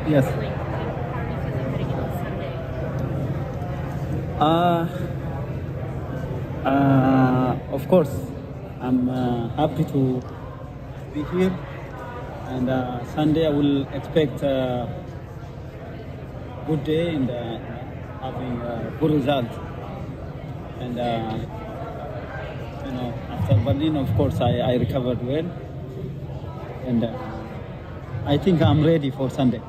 Yes. feeling? How are you feeling heading into Sunday? Of course, I'm happy to be here, and Sunday I will expect a good day and having a good result. And after Berlin, of course, I recovered well, and I think I'm ready for Sunday.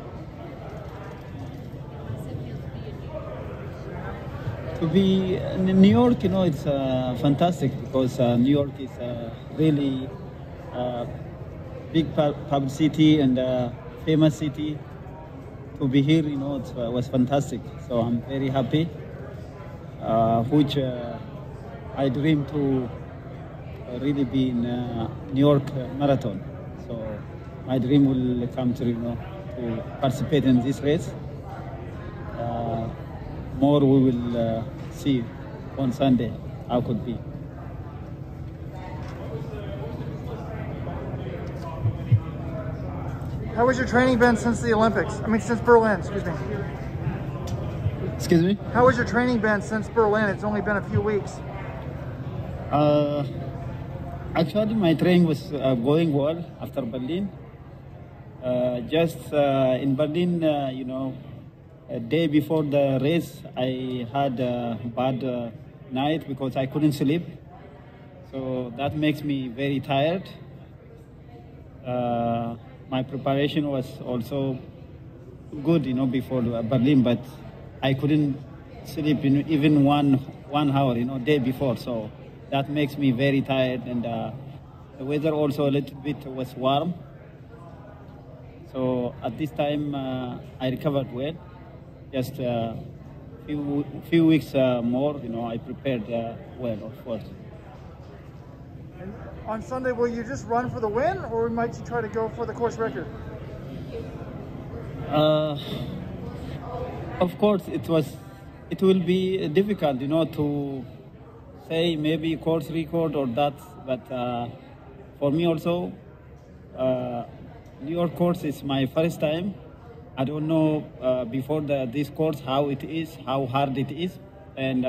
To be in New York, it's fantastic because New York is really big publicity and famous city. To be here, it was fantastic. So I'm very happy, which I dream to really be in New York Marathon. So my dream will come true, to participate in this race. More we will see on Sunday how could be. How has your training been since the Olympics? I mean, since Berlin, excuse me. Excuse me? How has your training been since Berlin? It's only been a few weeks. Actually, my training was going well after Berlin. Just in Berlin, a day before the race, I had a bad night because I couldn't sleep. So that makes me very tired. My preparation was also good, before Berlin, but I couldn't sleep even one hour, day before. So that makes me very tired, and the weather also a little bit was warm. So at this time, I recovered well. Just a few weeks more, I prepared well, of course. And on Sunday, will you just run for the win, or might you try to go for the course record? Of course, it will be difficult, to say maybe course record or that. But for me also, New York course is my first time. I don't know before this course how it is, how hard it is, and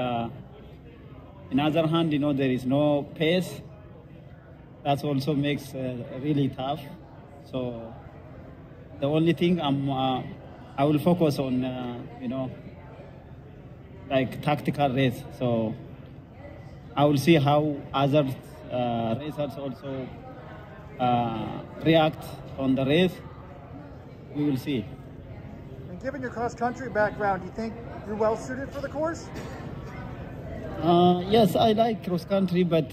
in other hand, there is no pace. That also makes really tough. So the only thing I will focus on, like tactical race. So I will see how other racers also react on the race. We will see. Given your cross-country background, do you think you're well-suited for the course? Yes, I like cross-country, but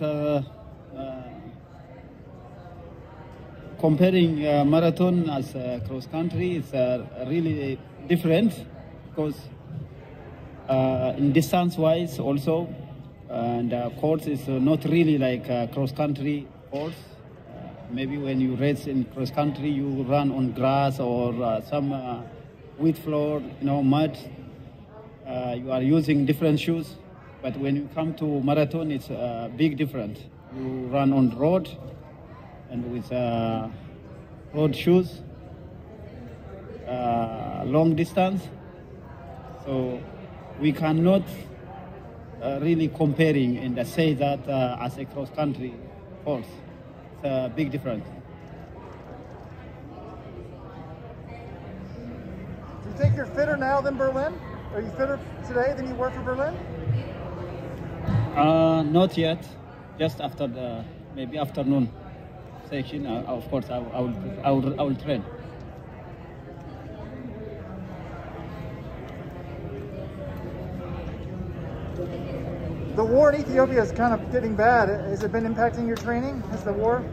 comparing marathon as cross-country is really different because in distance-wise also, and course is not really like a cross-country course. Maybe when you race in cross-country, you run on grass or some wheat floor, mud. You are using different shoes, but when you come to marathon, it's a big difference. You run on the road and with road shoes, long distance. So we cannot really comparing and say that as a cross-country course. It's a big difference. Do you think you're fitter now than Berlin? Are you fitter today than you were for Berlin? Not yet. Just after maybe afternoon section. Of course, I will train. The war in Ethiopia is kind of getting bad. Has it been impacting your training? Has the war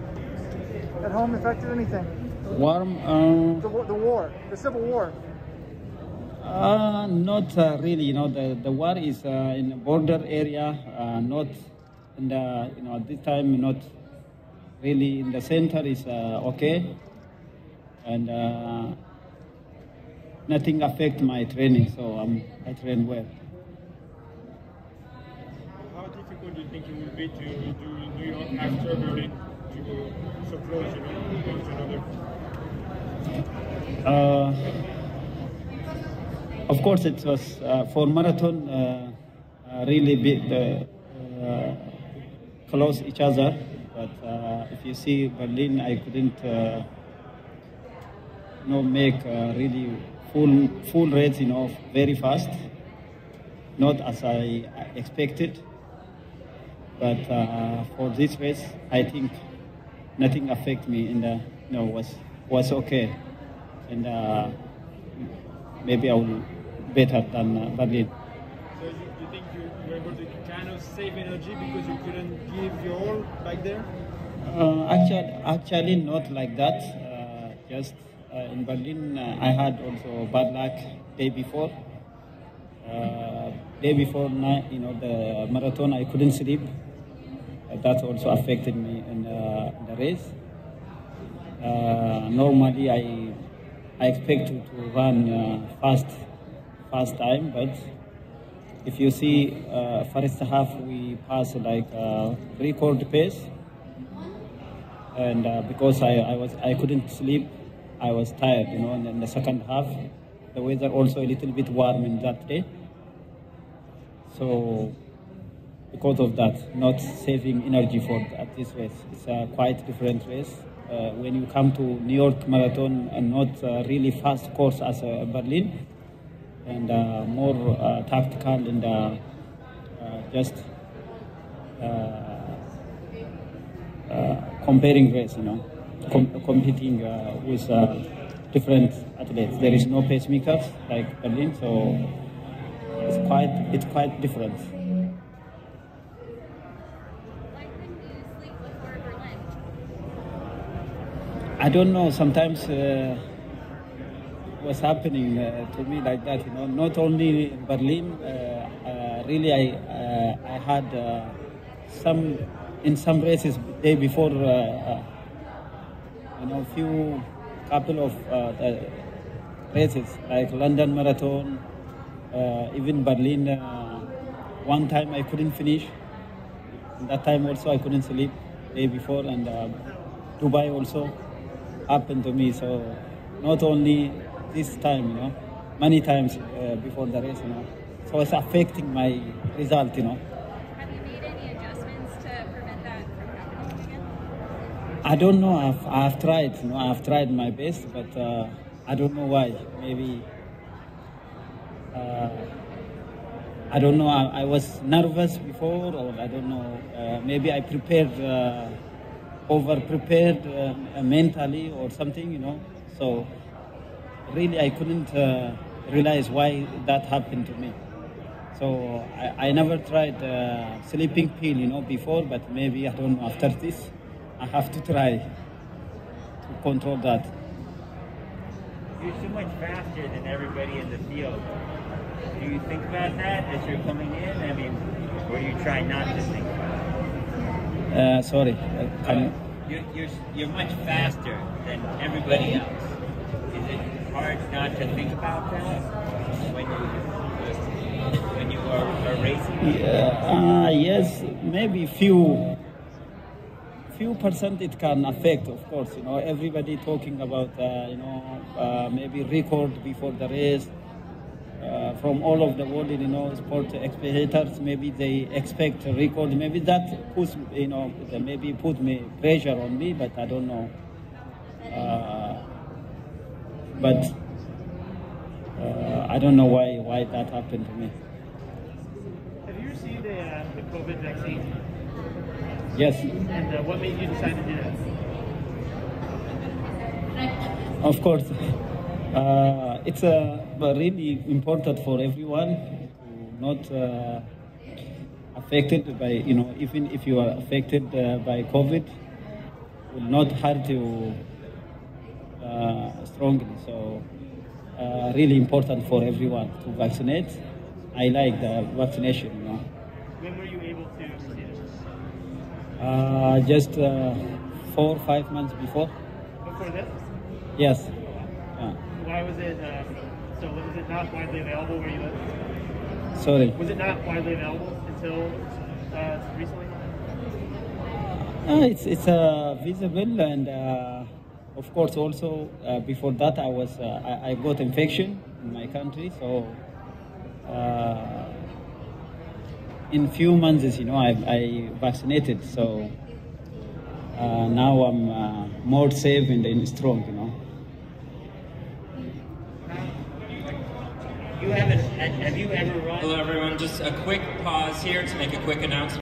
at home affected anything? Warm? The war, the civil war. Not really. The war is in a border area, not in the at this time not really in the center is okay, and nothing affect my training. So I train well. How difficult do you think it will be to do New York after Berlin to go so close, to another? Of course, it was for marathon really big, close each other. But if you see Berlin, I couldn't make really full race, very fast. Not as I expected. But for this race, I think nothing affected me, and was okay. And maybe I will better than Berlin. So you think you were able to kind of save energy because you couldn't give your all back there? Actually, not like that. Just in Berlin, I had also bad luck day before. The marathon, I couldn't sleep. That also affected me in the race. Normally, I expect to run fast time, but if you see first half we passed like record pace, and because I couldn't sleep, I was tired, and in the second half the weather also a little bit warm in that day, so because of that, not saving energy for at this race. It's a quite different race. When you come to New York Marathon, and not really fast course as Berlin, and more tactical and just comparing race, competing with different athletes. There is no pacemakers like Berlin, so it's quite different. I don't know. Sometimes what's happening to me like that, Not only in Berlin. Really, I had in some races day before. Couple of races like London Marathon, even Berlin. One time I couldn't finish. And that time also I couldn't sleep day before, and Dubai also happened to me. So not only this time, many times before the race, So it's affecting my result, Have you made any adjustments to prevent that from happening again? I don't know. I've tried, I've tried my best, but I don't know why. Maybe I don't know. I was nervous before, or I don't know. Maybe I prepared. Over-prepared mentally or something, So really I couldn't realize why that happened to me. So I never tried sleeping pill, before, but maybe, I don't know, after this, I have to try to control that. You're so much faster than everybody in the field. Do you think about that as you're coming in? I mean, or do you try not to think about it? Sorry. You're much faster than everybody else. Is it hard not to think about that when you are racing? Yes, maybe few percent it can affect, of course. Everybody talking about maybe record before the race. From all of the world, sport spectators, maybe they expect a record. Maybe that puts, maybe put me pressure on me, but I don't know. I don't know why that happened to me. Have you received the COVID vaccine? Yes. And what made you decide to do that? Of course. It's really important for everyone to not affected by, even if you are affected by COVID, will not hurt you strongly. So really important for everyone to vaccinate. I like the vaccination, When were you able to receive it? Just 4 or 5 months before. Before this? Yes. Why was it, was it not widely available where you live? Sorry. Was it not widely available until recently? It's visible, and of course, also before that I got infection in my country, so in few months, you know, I vaccinated, so now I'm more safe and strong, you know. Have you ever run? Hello everyone, just a quick pause here to make a quick announcement.